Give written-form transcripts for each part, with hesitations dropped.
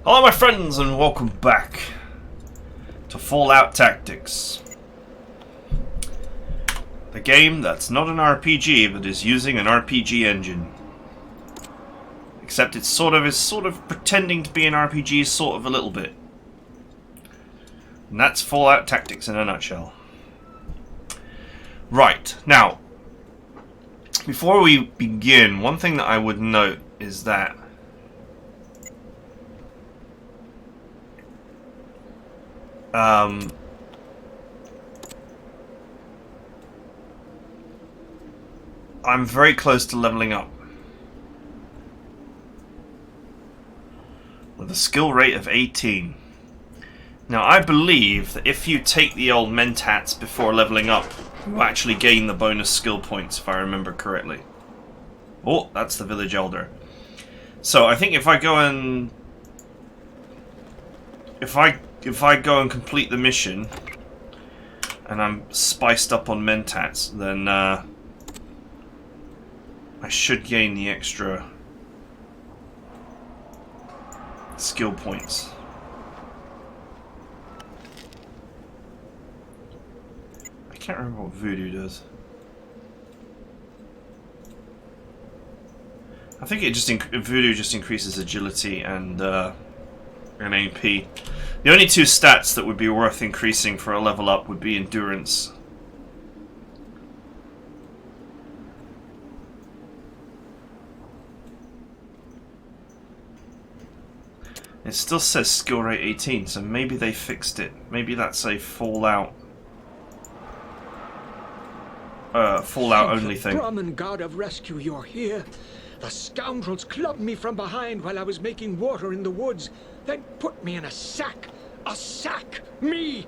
Hello my friends and welcome back to Fallout Tactics. The game that's not an RPG but is using an RPG engine. Except it's sort of pretending to be an RPG sort of a little bit. And that's Fallout Tactics in a nutshell. Right, now before we begin, one thing that I would note is that I'm very close to leveling up with a skill rate of 18. Now I believe that if you take the old mentats before leveling up, you actually gain the bonus skill points, if I remember correctly. Oh, that's the village elder. So I think if I go and if I go and complete the mission and I'm spiced up on mentats, then I should gain the extra skill points. I can't remember what voodoo does. I think it just voodoo just increases agility and AP. The only two stats that would be worth increasing for a level up would be endurance. It still says skill rate 18, so maybe they fixed it. Maybe that's a Fallout only thing. Brahmin god of rescue, you're here. The scoundrels clubbed me from behind while I was making water in the woods, then put me in a sack. A sack! Me!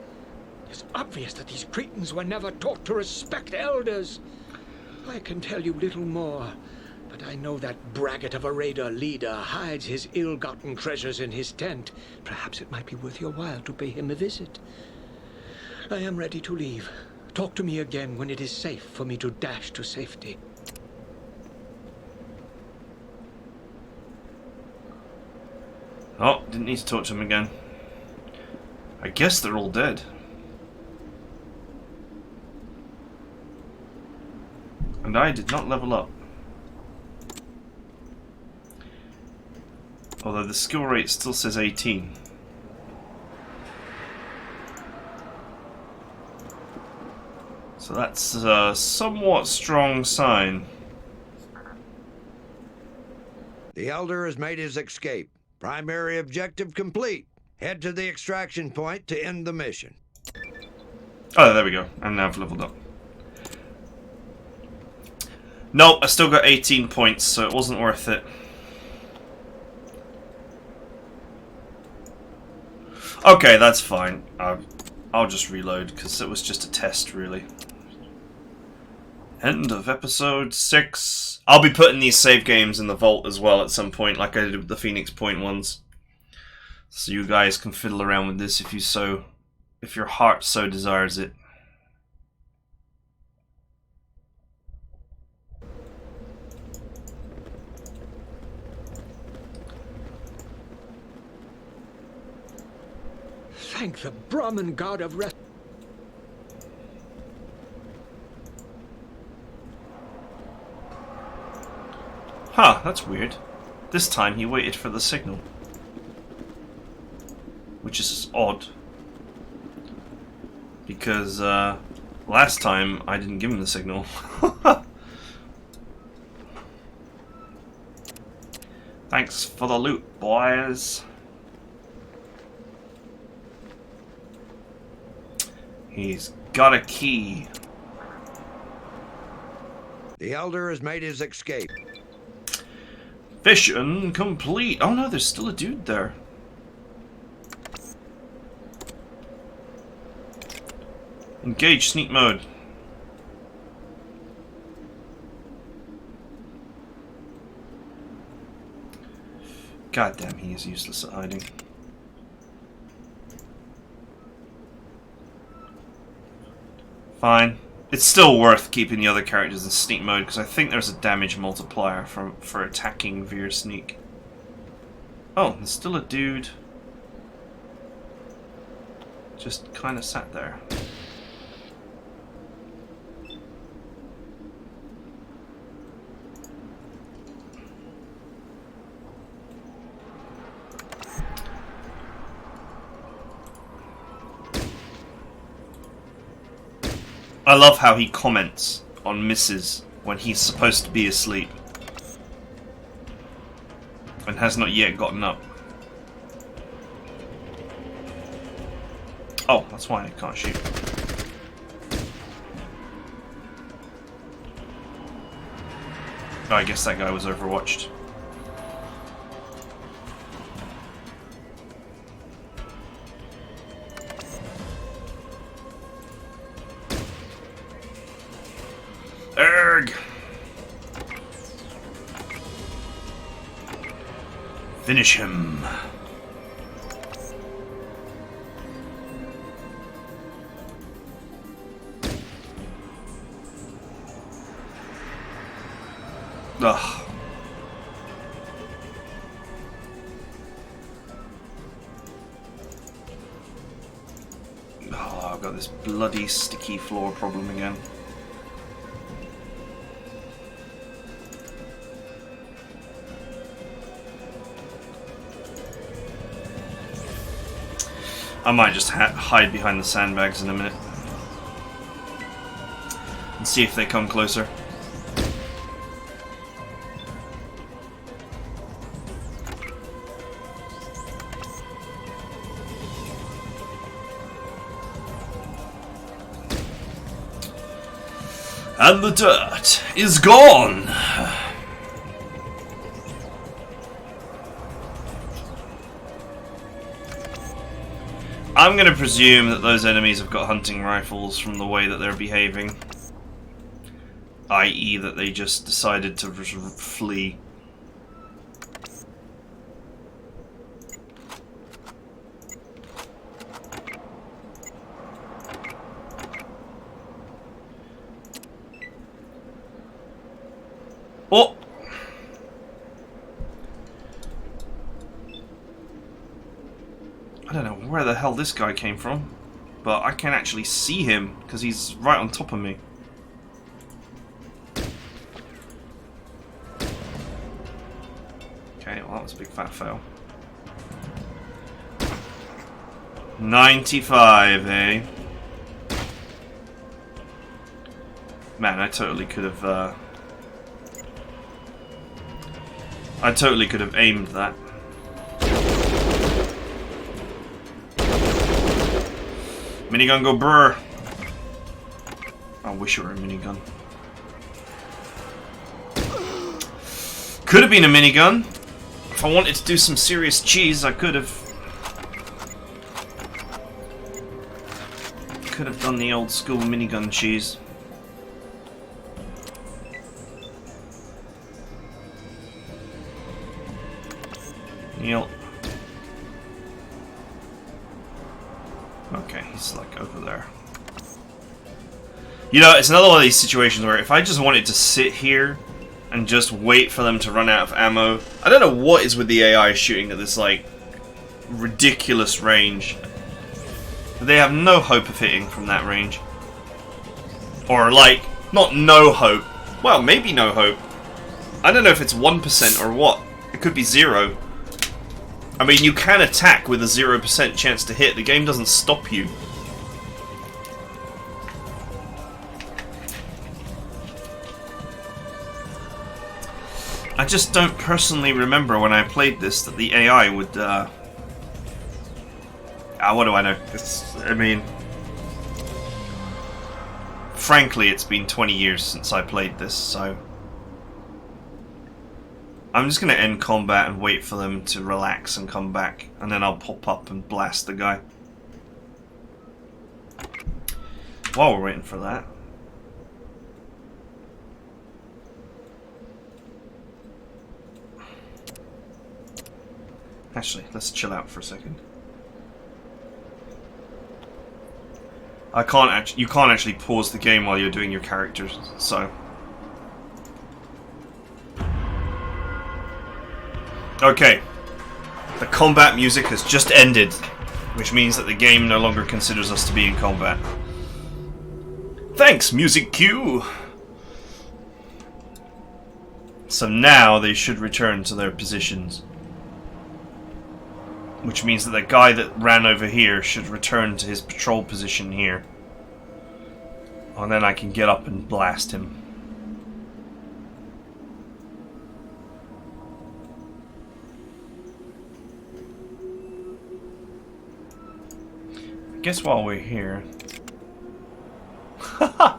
It's obvious that these cretins were never taught to respect elders. I can tell you little more, but I know that braggart of a raider leader hides his ill-gotten treasures in his tent. Perhaps it might be worth your while to pay him a visit. I am ready to leave. Talk to me again when it is safe for me to dash to safety. Oh, didn't need to talk to him again. I guess they're all dead. And I did not level up. Although the skill rate still says 18. So that's a somewhat strong sign. The Elder has made his escape. Primary objective complete. Head to the extraction point to end the mission. Oh, there we go. And now I've leveled up. Nope, I still got 18 points, so it wasn't worth it. Okay, that's fine. I'll just reload, because it was just a test, really. End of episode 6. I'll be putting these save games in the vault as well at some point, like I did with the Phoenix Point ones. So you guys can fiddle around with this if your heart so desires it. Thank the Brahmin god of rescue. Huh, that's weird. This time he waited for the signal. Which is odd. Because last time I didn't give him the signal. Thanks for the loot, boys. He's got a key. The Elder has made his escape. Mission complete. Oh no, there's still a dude there. Engage sneak mode. God damn, he is useless at hiding. Fine. It's still worth keeping the other characters in sneak mode because I think there's a damage multiplier for attacking via sneak. Oh, there's still a dude just kind of sat there. I love how he comments on misses when he's supposed to be asleep and has not yet gotten up. Oh, that's why I can't shoot. Oh, I guess that guy was overwatched. Erg! Finish him. Ugh. Oh, I've got this bloody sticky floor problem again. I might just hide behind the sandbags in a minute and see if they come closer. And the dirt is gone! I'm going to presume that those enemies have got hunting rifles from the way that they're behaving. I.e. that they just decided to flee. Oh! I don't know where the hell this guy came from, but I can actually see him because he's right on top of me. Okay, well that was a big fat fail. 95, eh? Man, I totally could have aimed that. Minigun go brr. I wish it were a minigun. Could have been a minigun. If I wanted to do some serious cheese, I could have. Could have done the old school minigun cheese. Neil. Okay, he's like over there. You know, it's another one of these situations where if I just wanted to sit here and just wait for them to run out of ammo, I don't know what is with the AI shooting at this like ridiculous range. They have no hope of hitting from that range. Or like, not no hope. Well, maybe no hope. I don't know if it's 1% or what. It could be 0. I mean, you can attack with a 0% chance to hit. The game doesn't stop you. I just don't personally remember when I played this that the AI would, what do I know? I mean... Frankly, it's been 20 years since I played this, so... I'm just going to end combat and wait for them to relax and come back, and then I'll pop up and blast the guy. While we're waiting for that... Actually, let's chill out for a second. You can't actually pause the game while you're doing your characters, so... Okay. The combat music has just ended. which means that the game no longer considers us to be in combat. Thanks, music cue! So now they should return to their positions. Which means that the guy that ran over here should return to his patrol position here. And then I can get up and blast him. I guess while we're here... Haha!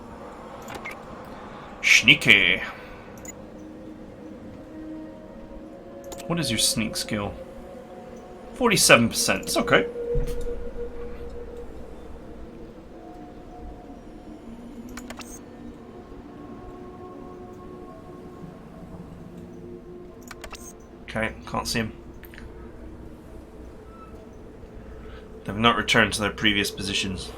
Sneaky! What is your sneak skill? 47%. It's okay. Okay, can't see him. They've not returned to their previous positions.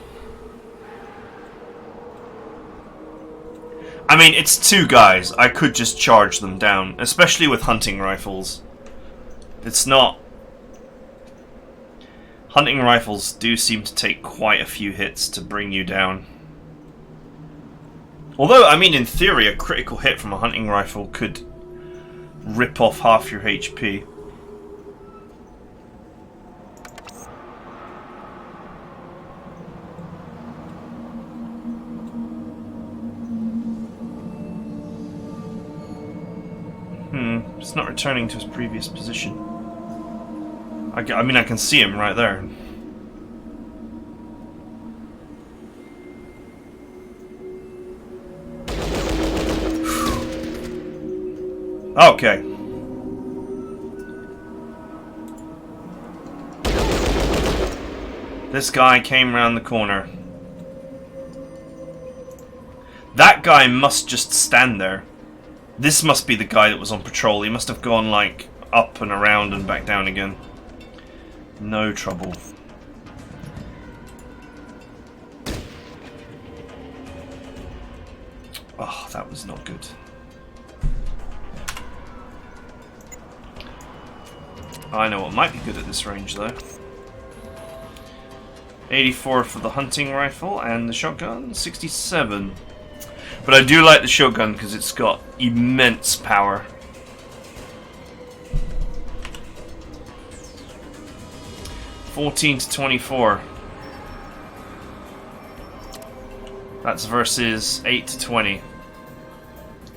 I mean, it's two guys. I could just charge them down, especially with hunting rifles. It's not... Hunting rifles do seem to take quite a few hits to bring you down. Although, I mean, in theory, a critical hit from a hunting rifle could rip off half your HP. It's not returning to his previous position. I mean, I can see him right there. Okay. This guy came around the corner. That guy must just stand there. This must be the guy that was on patrol. He must have gone, like, up and around and back down again. No trouble. Oh, that was not good. I know what might be good at this range, though. 84 for the hunting rifle, and the shotgun, 67. But I do like the shotgun because it's got immense power. (14 to 24). That's versus 8 to 20.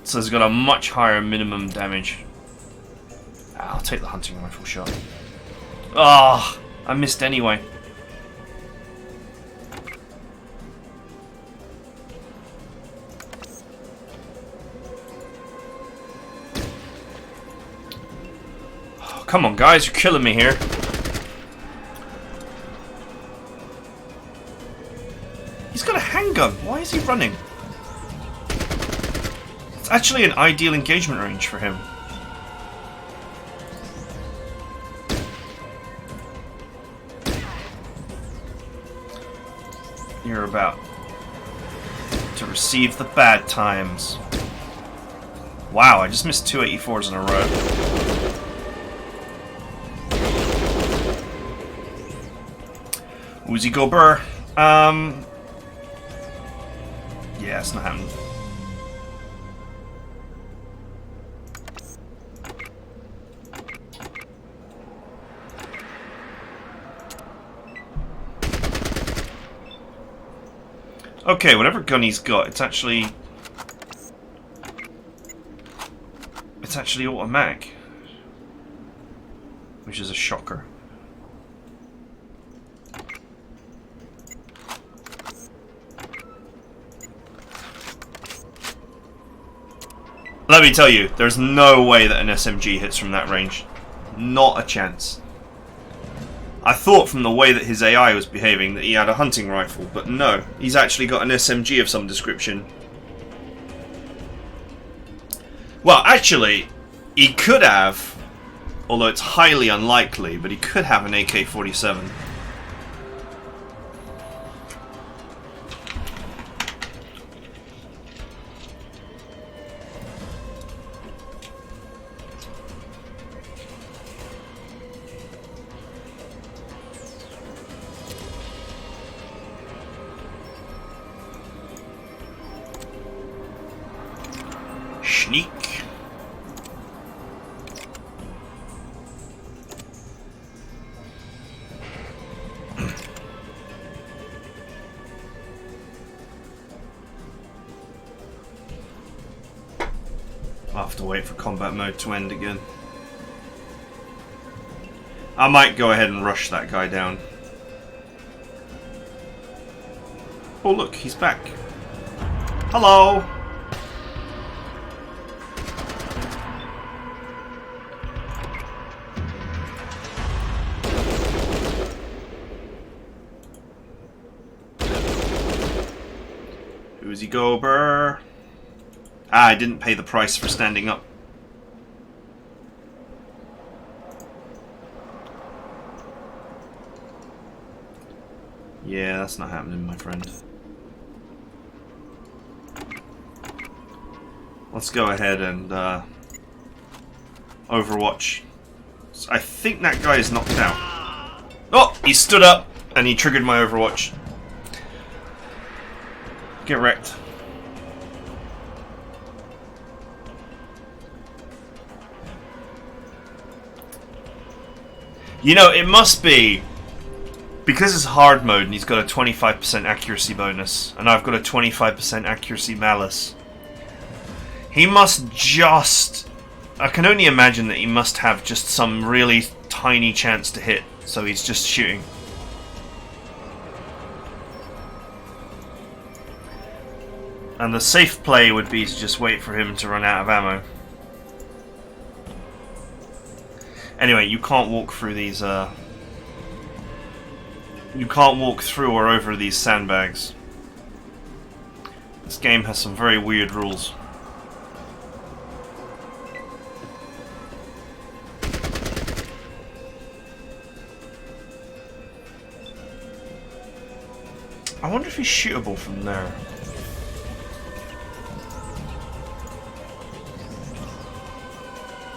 So it's got a much higher minimum damage. I'll take the hunting rifle shot. Ah, I missed anyway. Oh, come on, guys, you're killing me here. He's got a handgun. Why is he running? It's actually an ideal engagement range for him. You're about to receive the bad times. Wow, I just missed 2 84s in a row. Uzi go burr. Yeah, it's not happening. Okay, whatever gun he's got, it's actually automatic, which is a shocker. Let me tell you, there's no way that an SMG hits from that range. Not a chance. I thought from the way that his AI was behaving that he had a hunting rifle, but no, he's actually got an SMG of some description. Well, actually, he could have, although it's highly unlikely, but he could have an AK-47. Sneak. I'll have to wait for combat mode to end again. I might go ahead and rush that guy down. Oh look, he's back. Hello! Who's he go, brr? Ah, I didn't pay the price for standing up. Yeah, that's not happening, my friend. Let's go ahead and Overwatch. I think that guy is knocked out. Oh, he stood up and he triggered my Overwatch. Get wrecked. You know, it must be because it's hard mode and he's got a 25% accuracy bonus, and I've got a 25% accuracy malice. He must just... I can only imagine that he must have just some really tiny chance to hit, so he's just shooting. And the safe play would be to just wait for him to run out of ammo. Anyway, you can't walk through these, you can't walk through or over these sandbags. This game has some very weird rules. I wonder if he's shootable from there.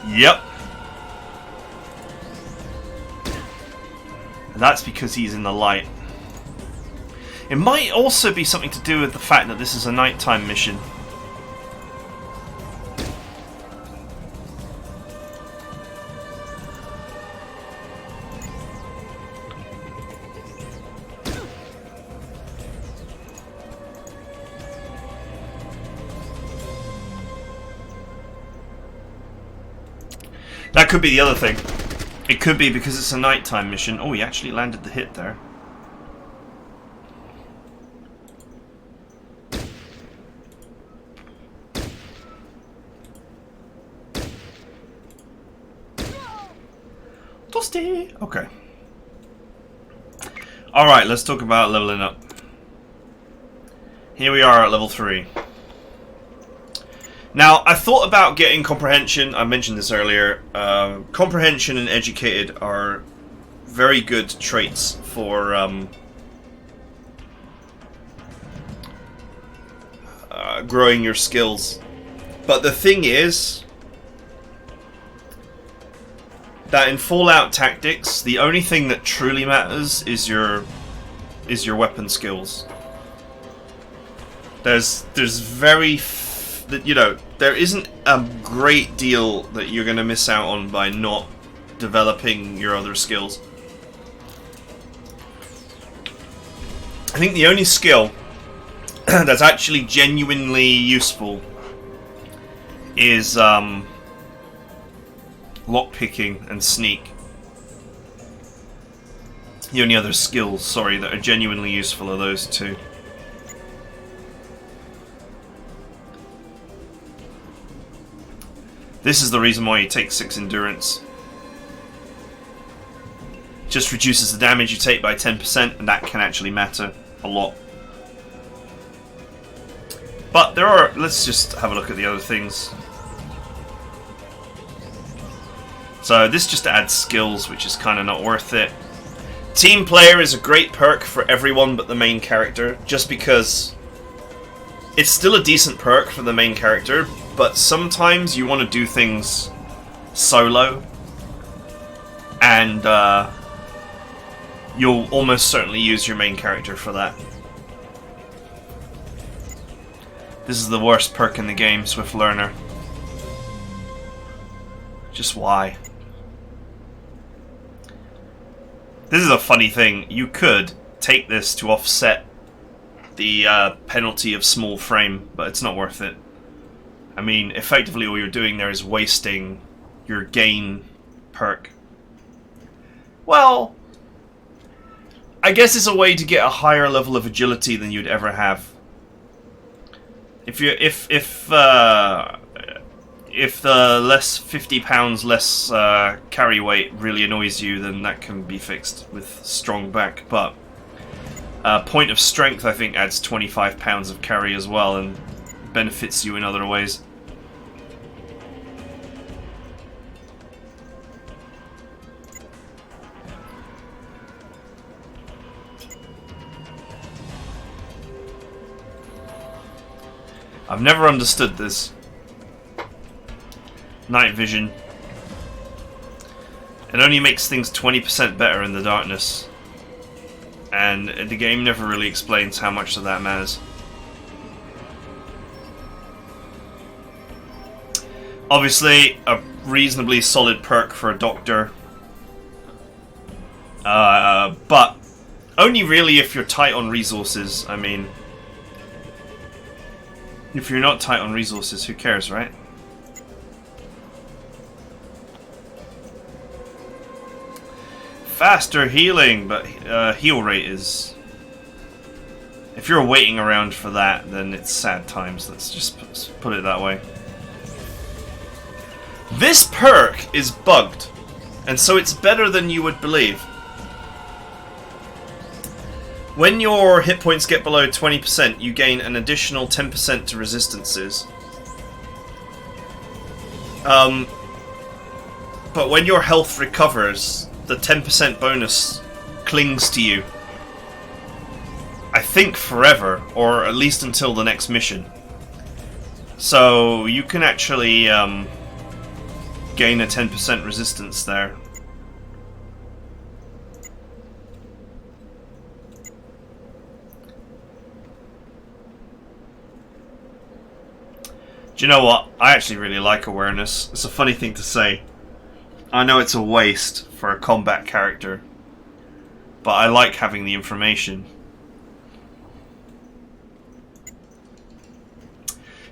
Yep. And that's because he's in the light. It might also be something to do with the fact that this is a nighttime mission. That could be the other thing. It could be because it's a nighttime mission. Oh, he actually landed the hit there. Toasty! Okay. Alright, let's talk about leveling up. Here we are at level 3. Now, I thought about getting Comprehension. I mentioned this earlier. Comprehension and Educated are very good traits for growing your skills. But the thing is that in Fallout Tactics, the only thing that truly matters is your weapon skills. There's very there isn't a great deal that you're going to miss out on by not developing your other skills. I think the only skill that's actually genuinely useful is lockpicking and sneak. The only other skills, sorry, that are genuinely useful are those two. This is the reason why you take 6 endurance. Just reduces the damage you take by 10%, and that can actually matter a lot. But there are... let's just have a look at the other things. So this just adds skills, which is kind of not worth it. Team Player is a great perk for everyone but the main character, just because it's still a decent perk for the main character, but sometimes you want to do things solo, and you'll almost certainly use your main character for that. This is the worst perk in the game, Swift Learner. Just why? This is a funny thing. You could take this to offset the penalty of small frame, but it's not worth it. I mean, effectively all you're doing there is wasting your gain perk. Well, I guess it's a way to get a higher level of agility than you'd ever have. If the less 50 pounds less carry weight really annoys you, then that can be fixed with strong back. But point of strength, I think, adds 25 pounds of carry as well, and benefits you in other ways. I've never understood this. Night vision. It only makes things 20% better in the darkness. And the game never really explains how much of that matters. Obviously, a reasonably solid perk for a doctor. But only really if you're tight on resources. I mean, if you're not tight on resources, who cares, right? Faster healing, but heal rate is... If you're waiting around for that, then it's sad times. Let's just put it that way. This perk is bugged, and so it's better than you would believe. When your hit points get below 20%, you gain an additional 10% to resistances. But when your health recovers, the 10% bonus clings to you. I think forever, or at least until the next mission. So you can actually gain a 10% resistance there. Do you know what? I actually really like awareness. It's a funny thing to say. I know it's a waste for a combat character, but I like having the information.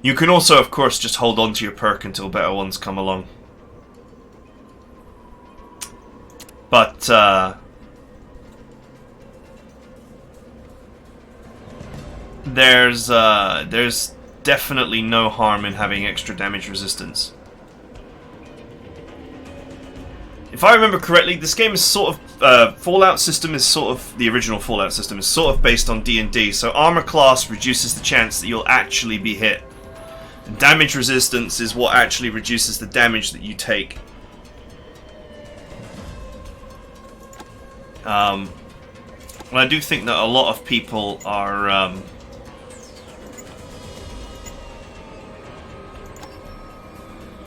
You can also, of course, just hold on to your perk until better ones come along. But, there's definitely no harm in having extra damage resistance. If I remember correctly, this game is sort of... Fallout system is sort of... The original Fallout system is sort of based on D&D, so armor class reduces the chance that you'll actually be hit. And damage resistance is what actually reduces the damage that you take. And I do think that a lot of people are...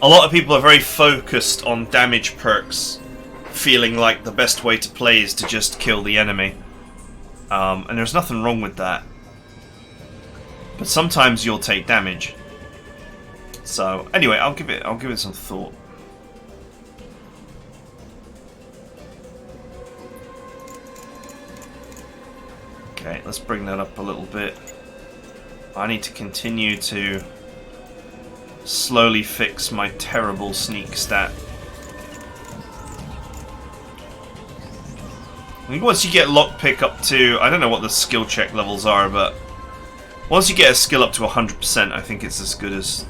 A lot of people are very focused on damage perks, feeling like the best way to play is to just kill the enemy. And there's nothing wrong with that. But sometimes you'll take damage. So anyway, I'll give it some thought. Okay, let's bring that up a little bit. I need to continue to slowly fix my terrible sneak stat. I think once you get lockpick up to... I don't know what the skill check levels are, but once you get a skill up to 100%, I think it's as good as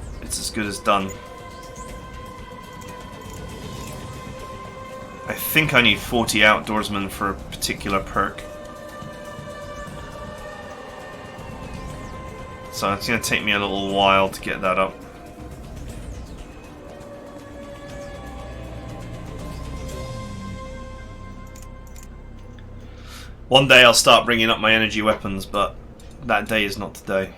done. I think I need 40 outdoorsmen for a particular perk. So it's going to take me a little while to get that up. One day I'll start bringing up my energy weapons, but that day is not today.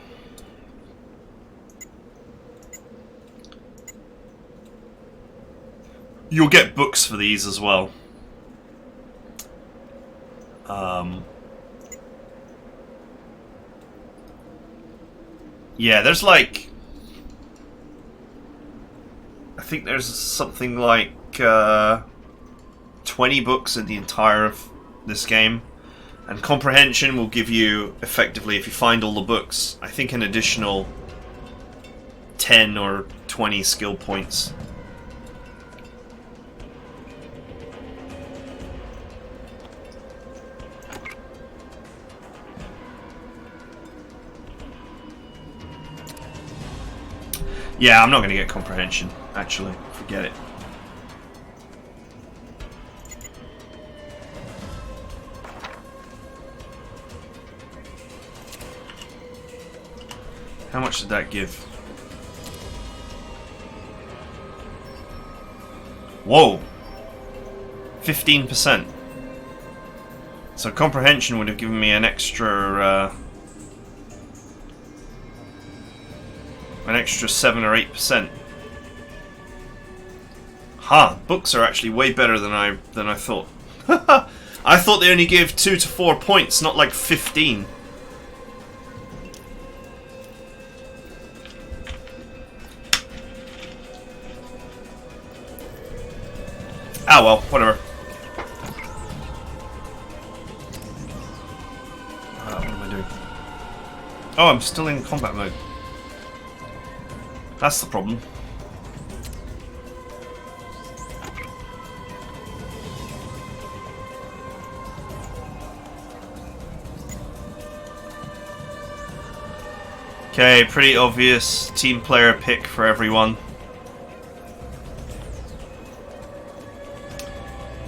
You'll get books for these as well. Yeah, there's like... I think there's something like 20 books in the entire of this game. And comprehension will give you, effectively, if you find all the books, I think an additional 10 or 20 skill points. Yeah, I'm not going to get comprehension, actually. Forget it. How much did that give? Whoa! 15%. So comprehension would have given me an extra 7 or 8%. Huh, books are actually way better than I thought. I thought they only gave 2 to 4 points, not like 15. Ah well, whatever. What am I doing? Oh, I'm still in combat mode. That's the problem. Okay, pretty obvious team player pick for everyone.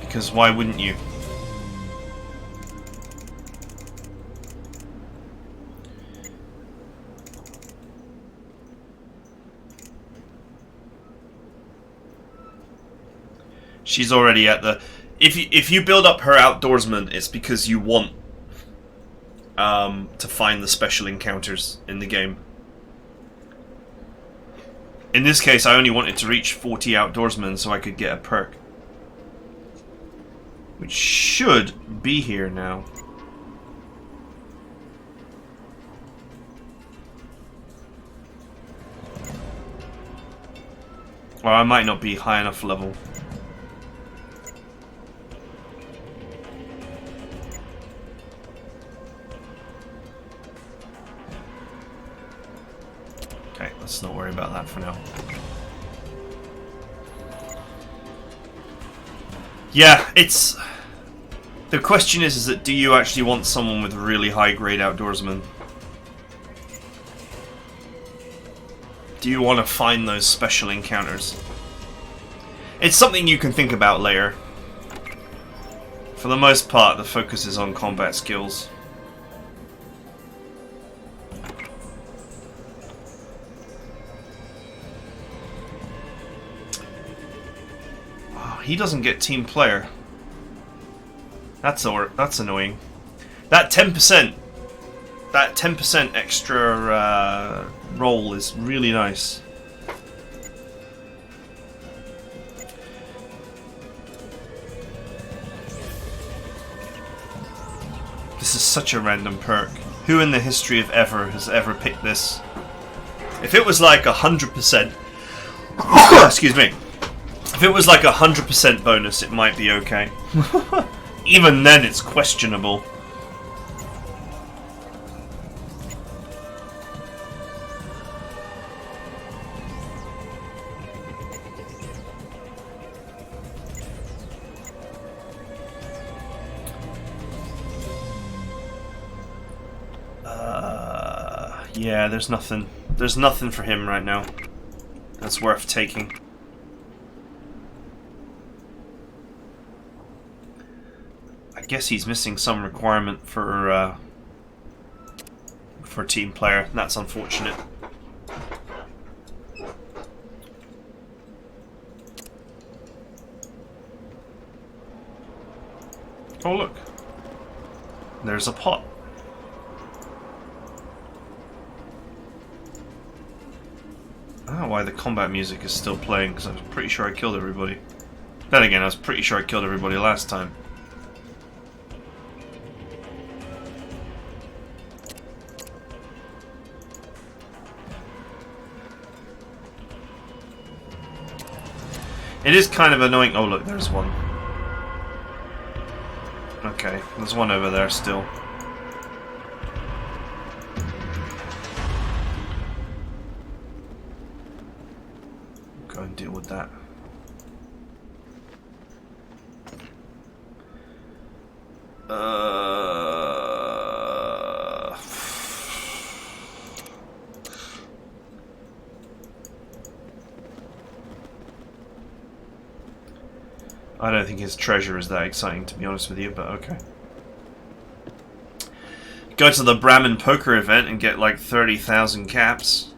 Because why wouldn't you? She's already at the... If you build up her outdoorsman, it's because you want to find the special encounters in the game. In this case, I only wanted to reach 40 outdoorsmen so I could get a perk. Which should be here now. Or I might not be high enough level. Okay, let's not worry about that for now. Yeah, it's... The question is that do you actually want someone with really high grade outdoorsman? Do you want to find those special encounters? It's something you can think about later. For the most part, the focus is on combat skills. He doesn't get team player. That's annoying. That 10%, extra roll is really nice. This is such a random perk. Who in the history of ever has ever picked this? If it was like 100%, excuse me. If it was like 100% bonus, it might be okay. Even then, it's questionable. Yeah, there's nothing. There's nothing for him right now that's worth taking. I guess he's missing some requirement for team player. That's unfortunate. Oh look, there's a pot. I don't know why the combat music is still playing, because I was pretty sure I killed everybody. Then again, I was pretty sure I killed everybody last time. It is kind of annoying. Oh look, there's one. Okay, there's one over there still. Go and deal with that. I don't think his treasure is that exciting, to be honest with you, but okay. Go to the Brahmin poker event and get like 30,000 caps.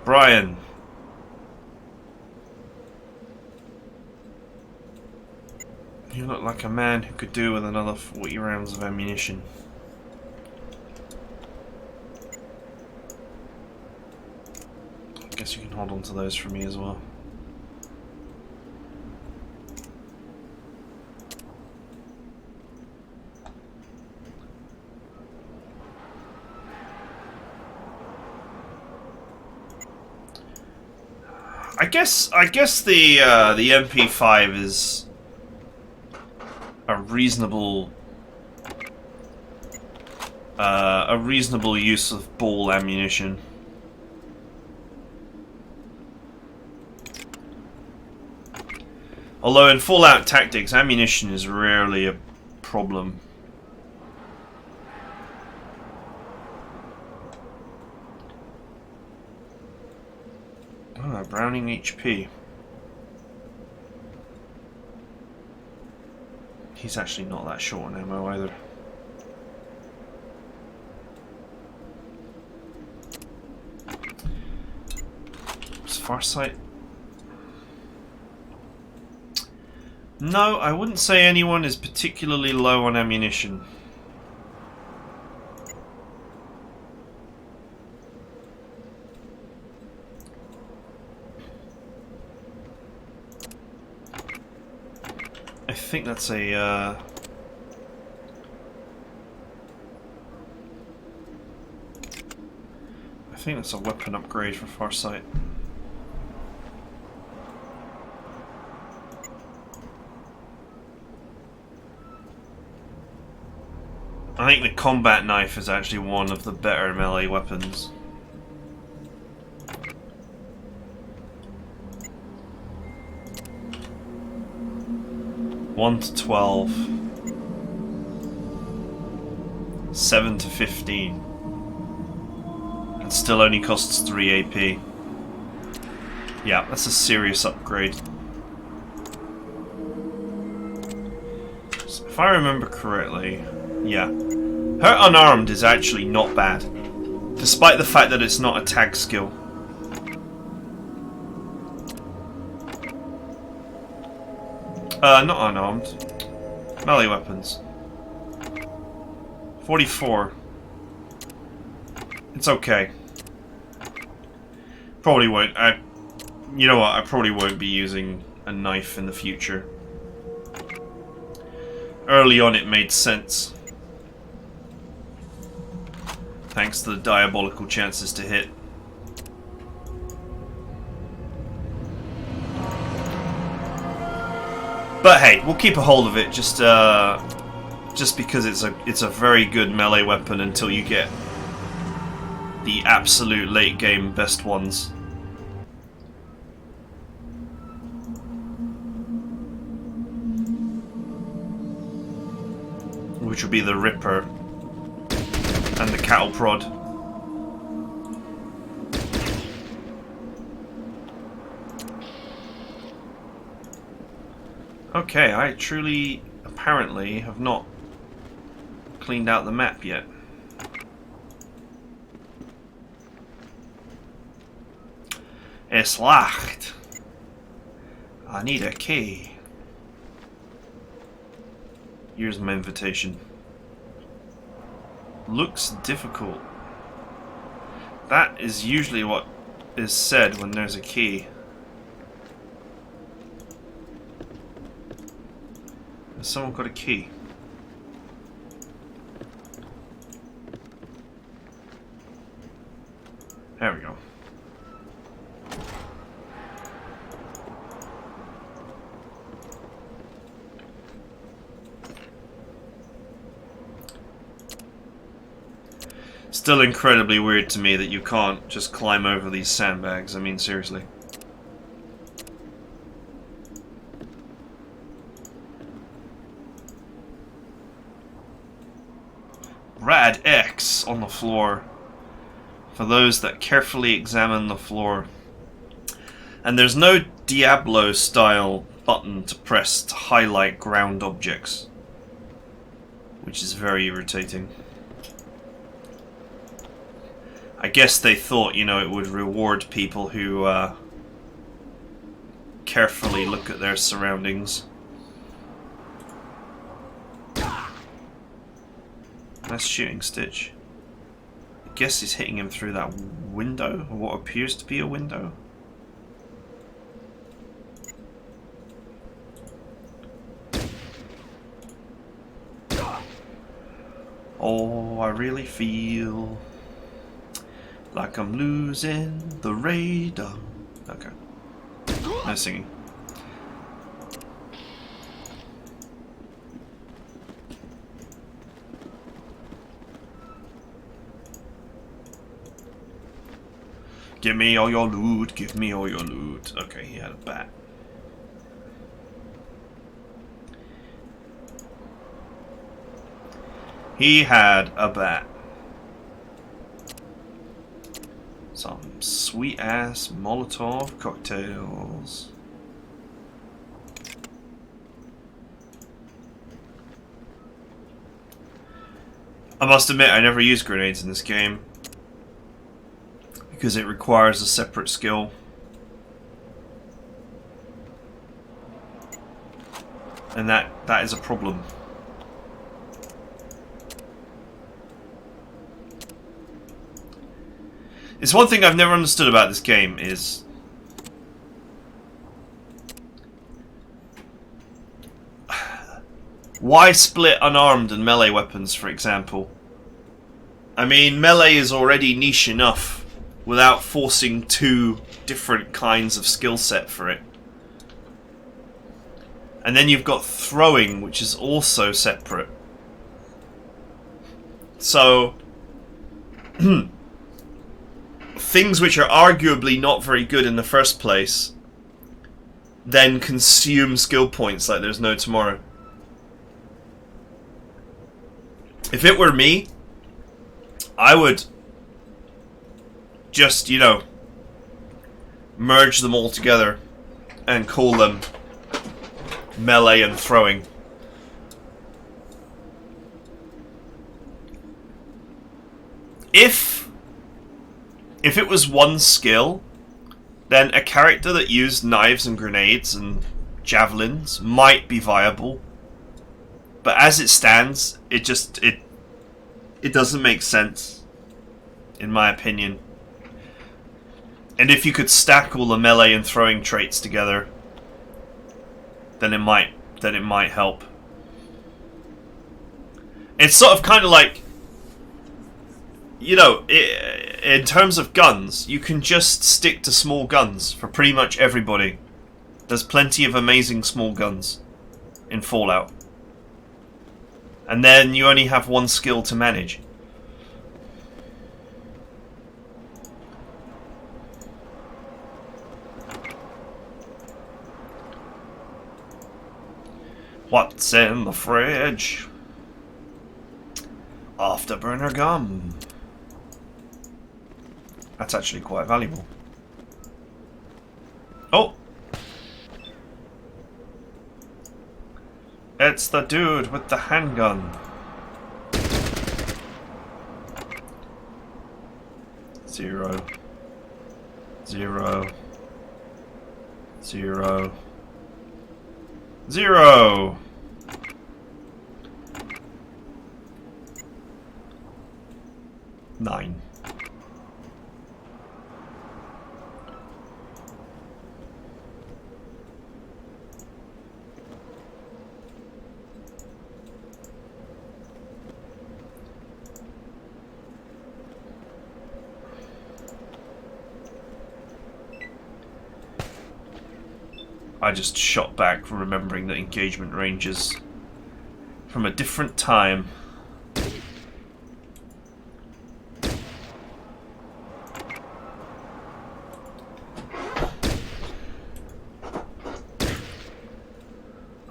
Brian. You look like a man who could do with another 40 rounds of ammunition. I guess you can hold on to those for me as well. I guess the MP5 is a reasonable use of ball ammunition. Although in Fallout Tactics, ammunition is rarely a problem. Ah, Browning HP. He's actually not that short on ammo either. What's Farsight? No, I wouldn't say anyone is particularly low on ammunition. I think that's a I think that's a weapon upgrade for Farsight. I think the combat knife is actually one of the better melee weapons. One to 12. 7 to 15. It still only costs 3 AP. Yeah, that's a serious upgrade. So if I remember correctly, yeah. Her unarmed is actually not bad, despite the fact that it's not a tag skill. Not unarmed. Melee weapons. 44. It's okay. Probably won't. You know what? I probably won't be using a knife in the future. Early on, it made sense. Thanks to the diabolical chances to hit. But hey, we'll keep a hold of it just because it's a very good melee weapon until you get the absolute late game best ones. Which will be the Ripper and the Cattle Prod. Okay, I truly, apparently, have not cleaned out the map yet. It's locked. I need a key. Here's my invitation. Looks difficult. That is usually what is said when there's a key. Has someone got a key? Still incredibly weird to me that you can't just climb over these sandbags. I mean, seriously. Rad X on the floor. For those that carefully examine the floor. And there's no Diablo style button to press to highlight ground objects, which is very irritating. I guess they thought, you know, it would reward people who carefully look at their surroundings. Nice shooting, Stitch. I guess he's hitting him through that window, or what appears to be a window. Oh, I really feel like I'm losing the radar. Okay. No singing. Give me all your loot, give me all your loot. Okay, he had a bat. He had a bat. Some sweet ass Molotov cocktails. I must admit, I never used grenades in this game because it requires a separate skill. And that is a problem. It's one thing I've never understood about this game is why split unarmed and melee weapons, for example? I mean, melee is already niche enough without forcing two different kinds of skill set for it. And then you've got throwing, which is also separate. So things which are arguably not very good in the first place then consume skill points like there's no tomorrow. If it were me, I would just, you know, merge them all together and call them melee and throwing. If it was one skill, then a character that used knives and grenades and javelins might be viable. But as it stands, it doesn't make sense, in my opinion. And if you could stack all the melee and throwing traits together, then it might help. It's sort of kind of like, you know, in terms of guns, you can just stick to small guns for pretty much everybody. There's plenty of amazing small guns in Fallout. And then you only have one skill to manage. What's in the fridge? Afterburner gum. That's actually quite valuable. Oh! It's the dude with the handgun. Zero. Zero. Zero. Zero! Nine. I just shot back, remembering that engagement ranges from a different time.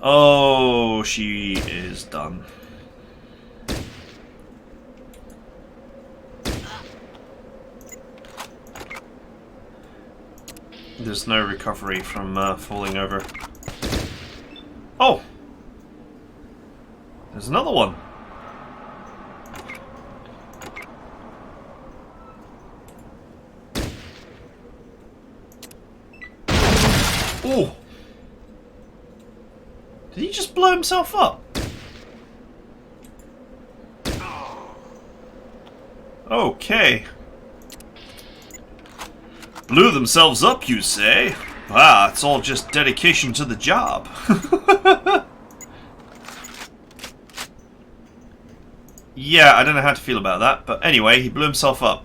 Oh, she is done. There's no recovery from falling over. Oh! There's another one. Oh! Did he just blow himself up? Okay. Blew themselves up, you say? Ah, it's all just dedication to the job. Yeah, I don't know how to feel about that, but anyway, he blew himself up.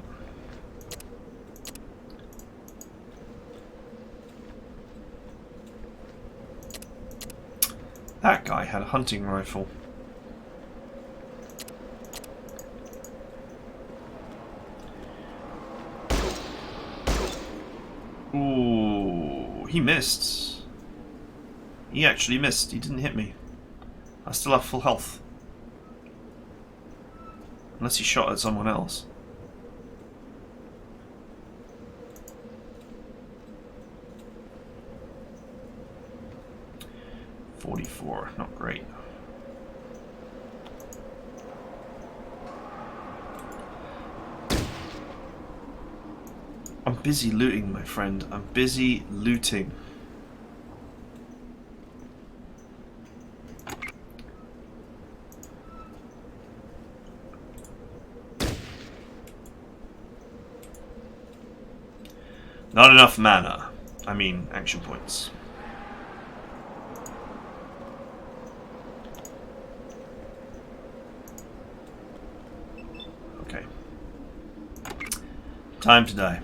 That guy had a hunting rifle. Ooh, he missed. He actually missed. He didn't hit me. I still have full health. Unless he shot at someone else. .44, not great. I'm busy looting, my friend. I'm busy looting. Not enough mana. I mean, action points. Okay. Time to die.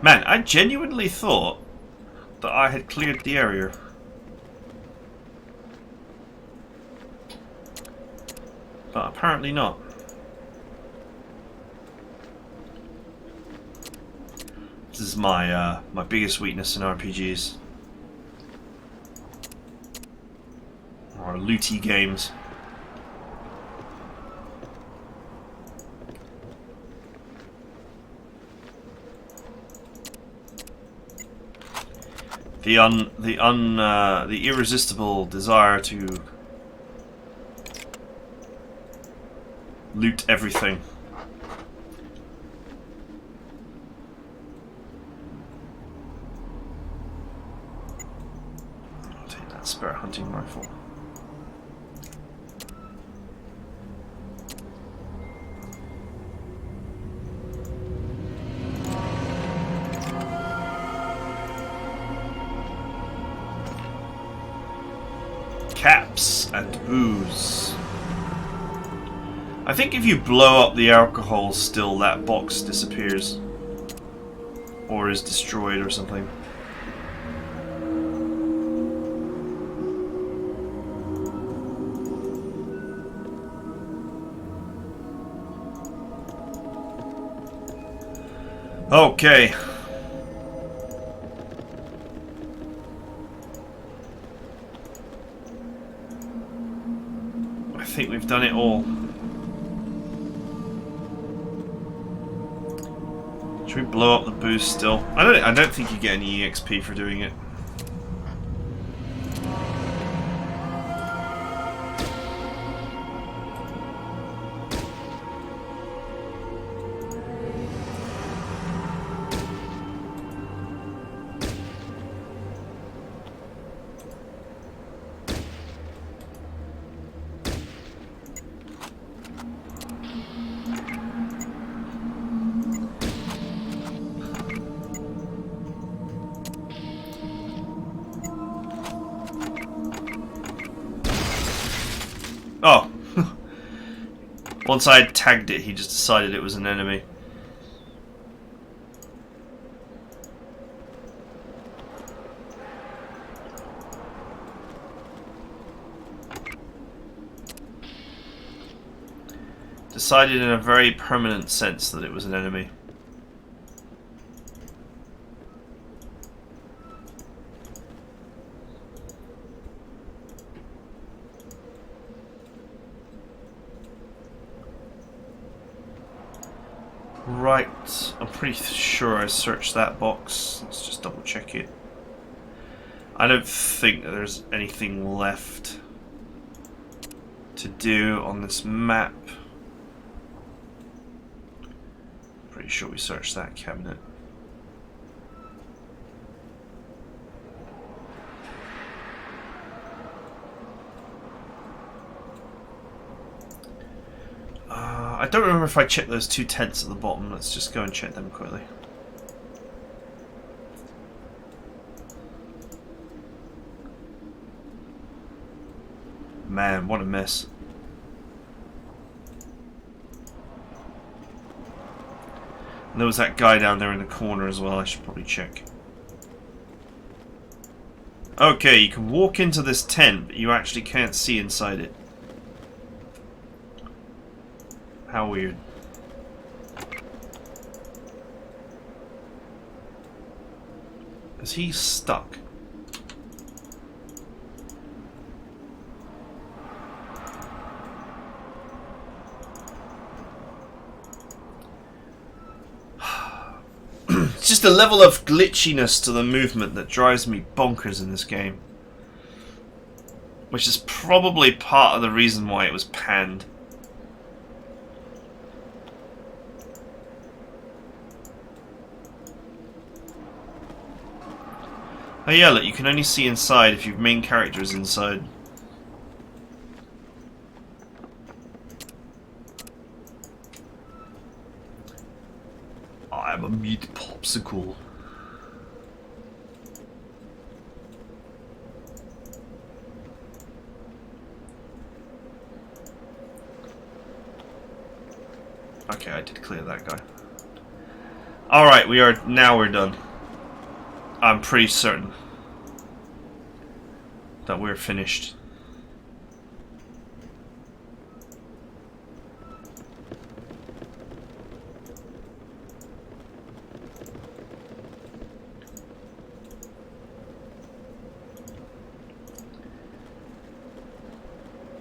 Man, I genuinely thought that I had cleared the area. But apparently not. This is my my biggest weakness in RPGs. Or looty games. The irresistible desire to loot everything. I'll take that spare hunting rifle. Caps and booze. I think if you blow up the alcohol still, that box disappears. Or is destroyed or something. Okay. I think we've done it all. Should we blow up the boost still? I don't think you get any EXP for doing it. Oh. Once I had tagged it, he just decided it was an enemy. Decided in a very permanent sense that it was an enemy. Right, I'm pretty sure I searched that box. Let's just double check it. I don't think that there's anything left to do on this map. Pretty sure we searched that cabinet. I don't remember if I checked those 2 tents at the bottom. Let's just go and check them quickly. Man, what a mess. And there was that guy down there in the corner as well. I should probably check. Okay, you can walk into this tent, but you actually can't see inside it. How weird. Is he stuck? It's just a level of glitchiness to the movement that drives me bonkers in this game. Which is probably part of the reason why it was panned. Oh yeah, look, you can only see inside if your main character is inside. I'm a meat popsicle. Okay, I did clear that guy. Alright, we're done. I'm pretty certain that we're finished.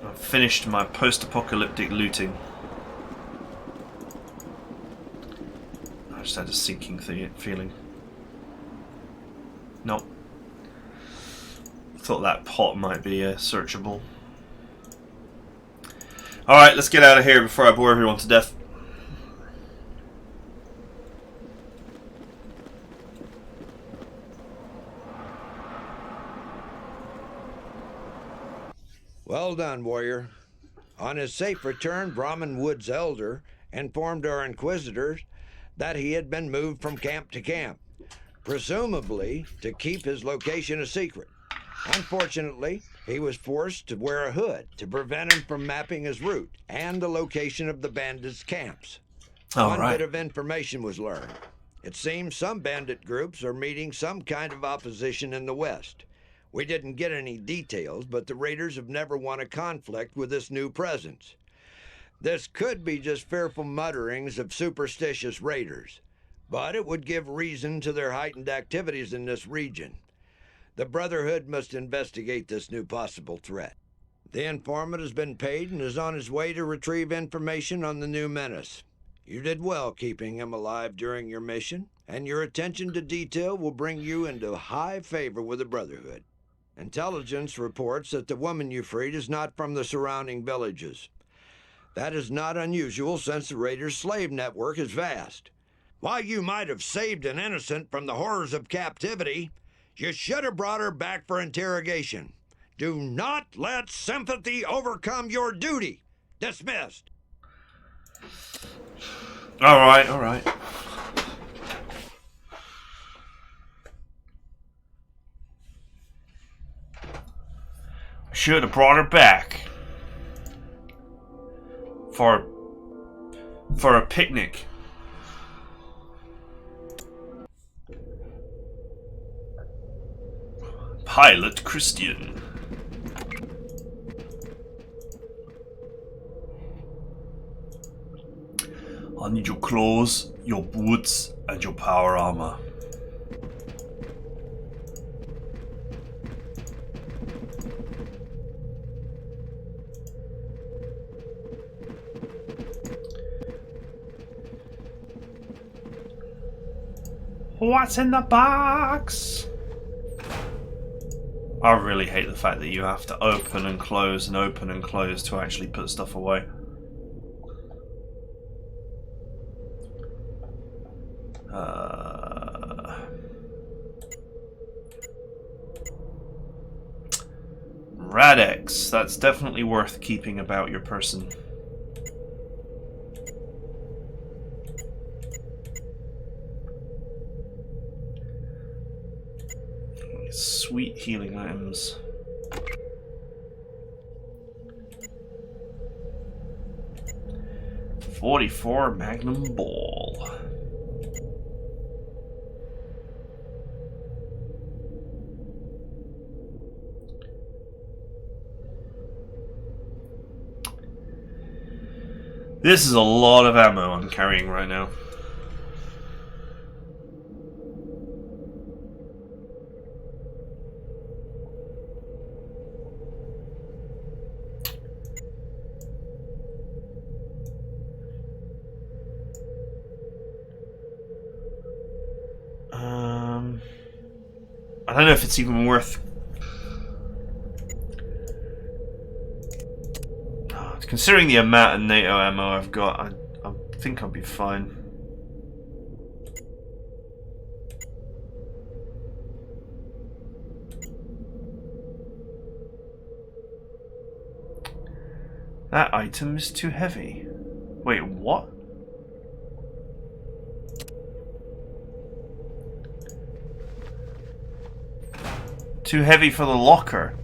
I've finished my post-apocalyptic looting. I just had a sinking feeling. Nope. Thought that pot might be searchable. Alright, let's get out of here before I bore everyone to death. Well done, warrior. On his safe return, Brahmin Wood's elder informed our inquisitors that he had been moved from camp to camp, presumably to keep his location a secret. Unfortunately, he was forced to wear a hood to prevent him from mapping his route and the location of the bandits' camps. One bit of information was learned. It seems some bandit groups are meeting some kind of opposition in the west. We didn't get any details, but the raiders have never won a conflict with this new presence. This could be just fearful mutterings of superstitious raiders, but it would give reason to their heightened activities in this region. The Brotherhood must investigate this new possible threat. The informant has been paid and is on his way to retrieve information on the new menace. You did well keeping him alive during your mission, and your attention to detail will bring you into high favor with the Brotherhood. Intelligence reports that the woman you freed is not from the surrounding villages. That is not unusual since the Raiders' slave network is vast. While you might have saved an innocent from the horrors of captivity, you should have brought her back for interrogation. Do not let sympathy overcome your duty. Dismissed. All right. Should have brought her back for a picnic. Pilot Christian. I need your clothes, your boots, and your power armor. What's in the box? I really hate the fact that you have to open and close and open and close to actually put stuff away. Radex, that's definitely worth keeping about your person. Sweet healing items. .44 Magnum Ball. This is a lot of ammo I'm carrying right now. I don't know if it's even worth... Considering the amount of NATO ammo I've got, I think I'll be fine. That item is too heavy. Wait, what? Too heavy for the locker.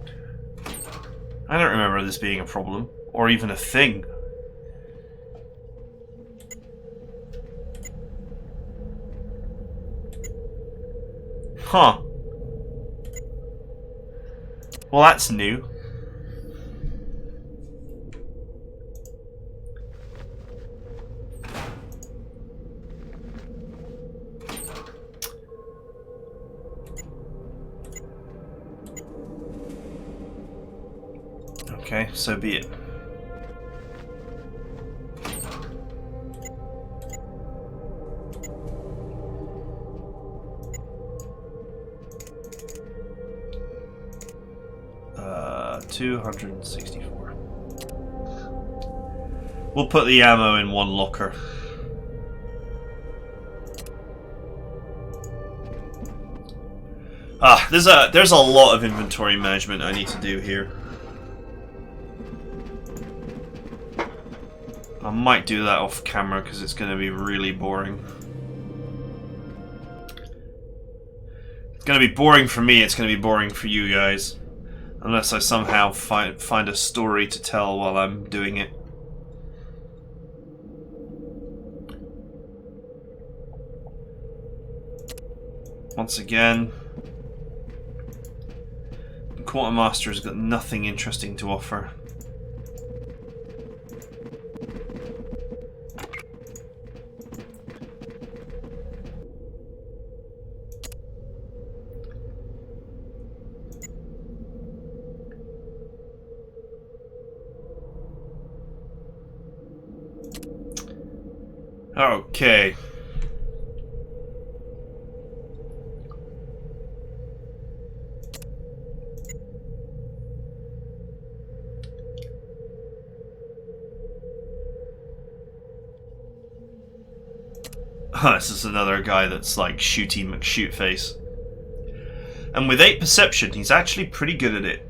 I don't remember this being a problem, or even a thing. Huh. Well, that's new. Okay, so be it. Uh, 264. We'll put the ammo in one locker. There's a lot of inventory management I need to do here. I might do that off camera because it's going to be really boring. It's going to be boring for me, it's going to be boring for you guys. Unless I somehow find a story to tell while I'm doing it. Once again, the Quartermaster's got nothing interesting to offer. Okay. This is another guy that's like Shooty McShootface. And with 8 perception, he's actually pretty good at it.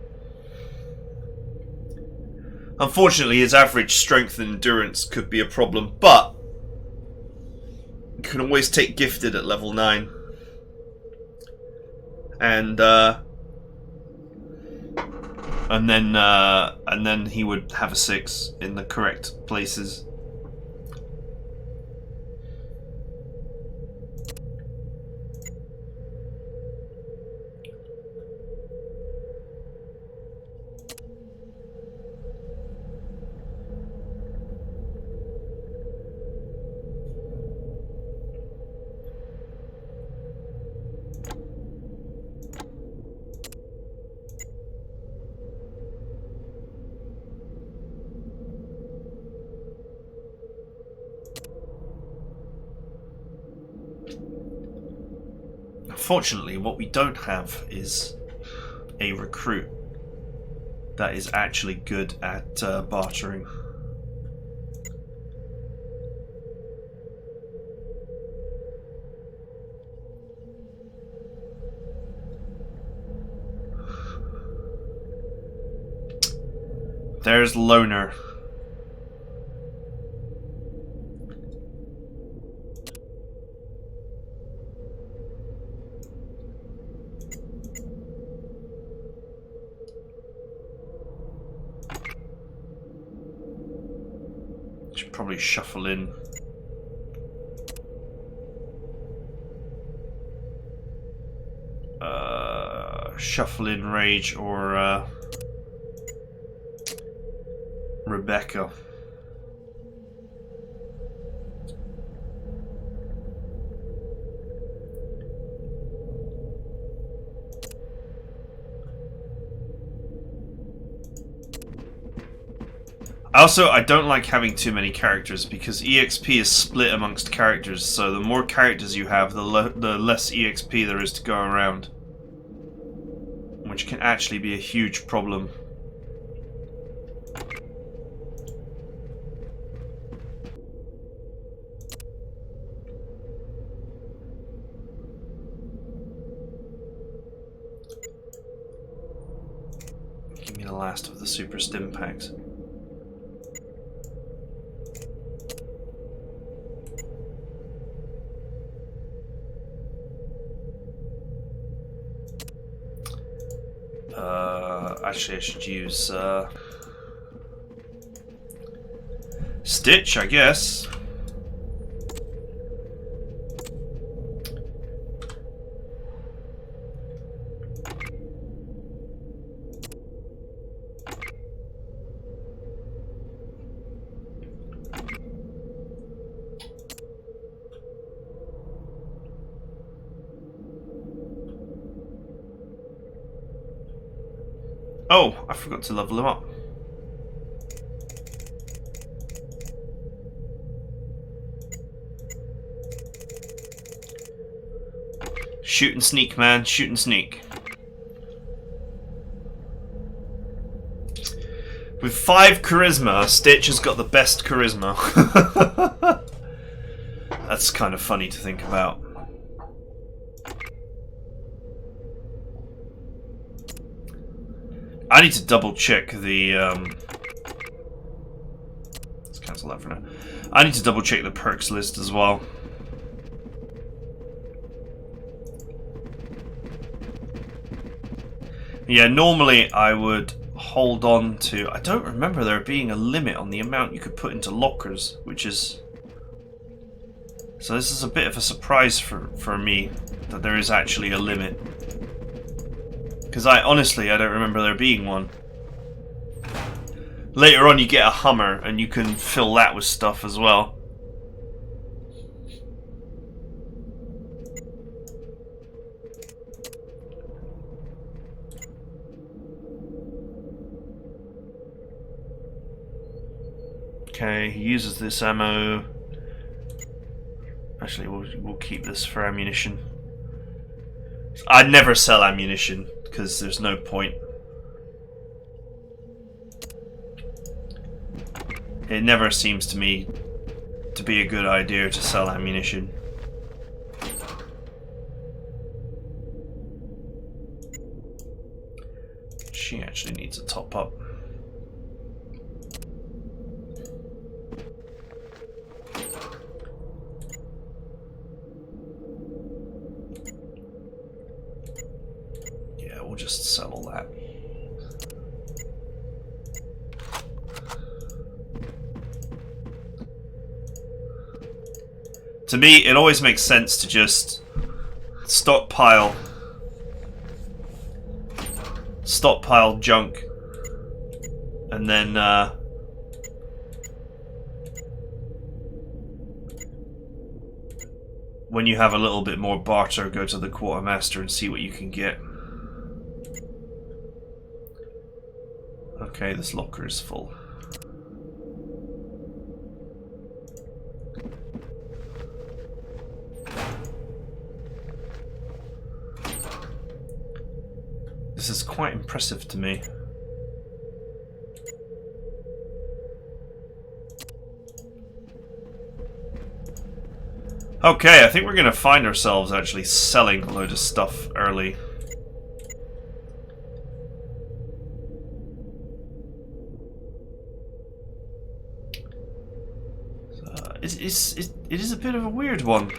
Unfortunately, his average strength and endurance could be a problem, but you can always take gifted at level 9. And then he would have a 6 in the correct places. Unfortunately, what we don't have is a recruit that is actually good at bartering. There's Loner. Should probably shuffle in. Shuffle in Rage or Rebecca. Also, I don't like having too many characters because EXP is split amongst characters, so the more characters you have, the less EXP there is to go around. Which can actually be a huge problem. Give me the last of the super stim packs. Actually, I should use Stitch, I guess. Oh, I forgot to level him up. Shoot and sneak, man. Shoot and sneak. With 5 charisma, Stitch has got the best charisma. That's kind of funny to think about. I need to double check the let's cancel that for now. I need to double check the perks list as well. Yeah, normally I would hold on to... I don't remember there being a limit on the amount you could put into lockers, which is... So this is a bit of a surprise for me, that there is actually a limit. Because honestly, I don't remember there being one. Later on you get a Hummer, and you can fill that with stuff as well. Okay, he uses this ammo. Actually, we'll keep this for ammunition. I'd never sell ammunition, because there's no point. It never seems to me to be a good idea to sell ammunition. She actually needs a top up. Yeah, we'll just sell all that. To me, it always makes sense to just stockpile junk, and then when you have a little bit more barter, go to the quartermaster and see what you can get. Okay, this locker is full. quite impressive to me. Okay, I think we're going to find ourselves actually selling a load of stuff early. It is a bit of a weird one.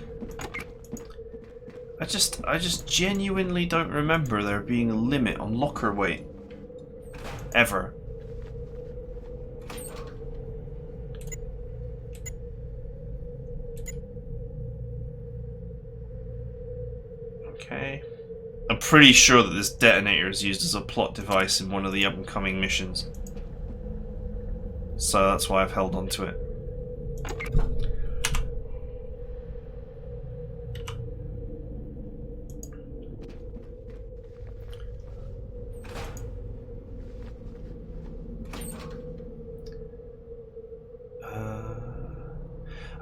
I just genuinely don't remember there being a limit on locker weight. Ever. Okay. I'm pretty sure that this detonator is used as a plot device in one of the upcoming missions. So that's why I've held on to it.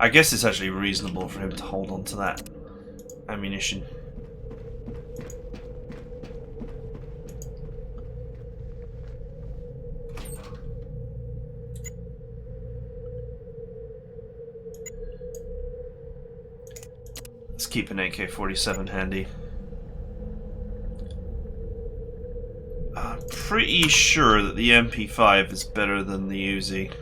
I guess it's actually reasonable for him to hold on to that ammunition. Let's keep an AK-47 handy. I'm pretty sure that the MP5 is better than the Uzi.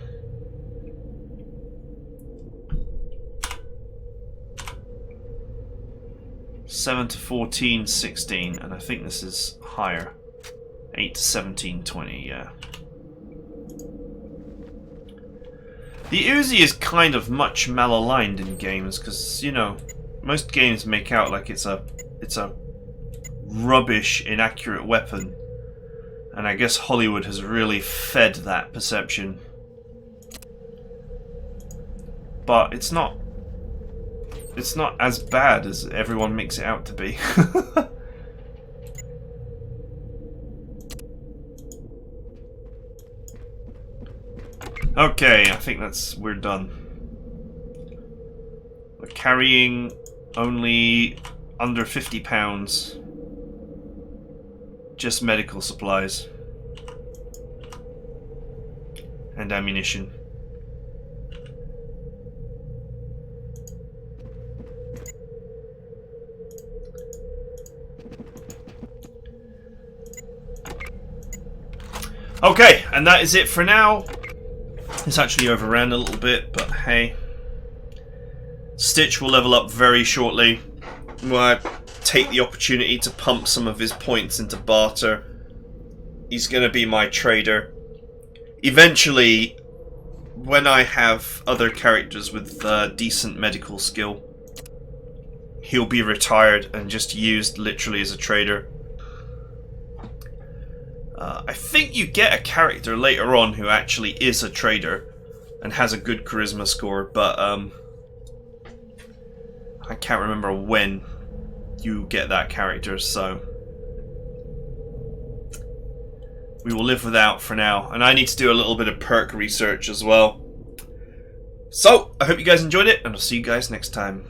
(7 to 14, 16), and I think this is higher. 8 to 17, 20, yeah. The Uzi is kind of much malaligned in games because, you know, most games make out like it's a rubbish, inaccurate weapon, and I guess Hollywood has really fed that perception. But it's not as bad as everyone makes it out to be. Okay, I think we're done. We're carrying only under 50 pounds. Just medical supplies. And ammunition. Okay, and that is it for now. It's actually overran a little bit, but hey. Stitch will level up very shortly. We'll take the opportunity to pump some of his points into barter. He's going to be my trader. Eventually, when I have other characters with decent medical skill, he'll be retired and just used literally as a trader. I think you get a character later on who actually is a trader and has a good charisma score, but I can't remember when you get that character, so we will live without for now. And I need to do a little bit of perk research as well. So, I hope you guys enjoyed it, and I'll see you guys next time.